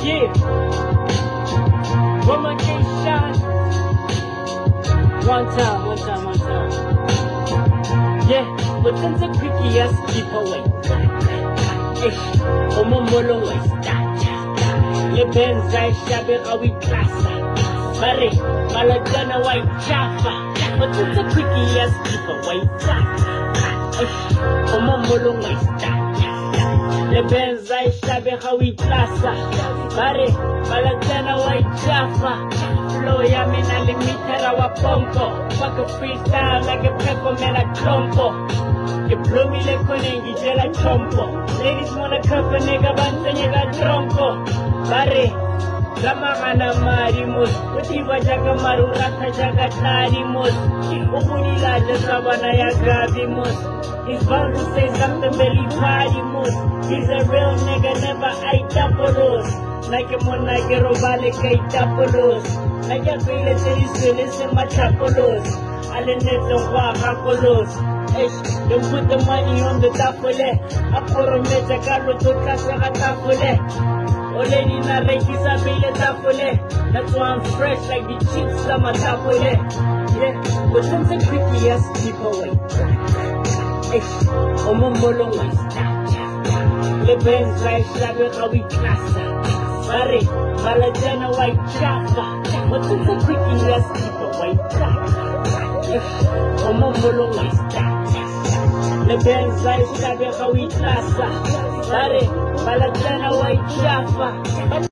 Yeah. Woman nation. One time. Yeah, but then the quickie ass keep away. Omomolo way. Le benza shabe awi klasa. Mare, malajana way chafa. But then the quickie ass keep away. Omomolo way. Le benza shabe awi klasa. Mare, malajana way chafa. Flow ya mina limitera wa ponko. Fuck a freestyle like a pepper mela trompo. You blow me like konengi jela chompo. Ladies wanna cuff a nigga banta nigga tronco. Bare, Gamagana marimos. Utiba jaga marurata jaga tarimos. Ubuni la jasabana ya gravimos. He's bound to say something very parimos. He's a real nigga, never ate tapolos. Like a monage robale kay tapolos. Like a feel it in my tapolos. Alenetong wakakolos. Don't put the money on the tapole. Aporometa carro to casa tapole. Oleni na reiki sabile tapole. That's why I'm fresh like the chips on my tapole. Yeah, but some say quickly as keep away. Omomolo way. Le benza shabe kawi klasa. Mare, malajana white chafa. But some say quickly as keep away. Omomolo way. Le benza shabe kawi klasa. Mare, malajana white chafa.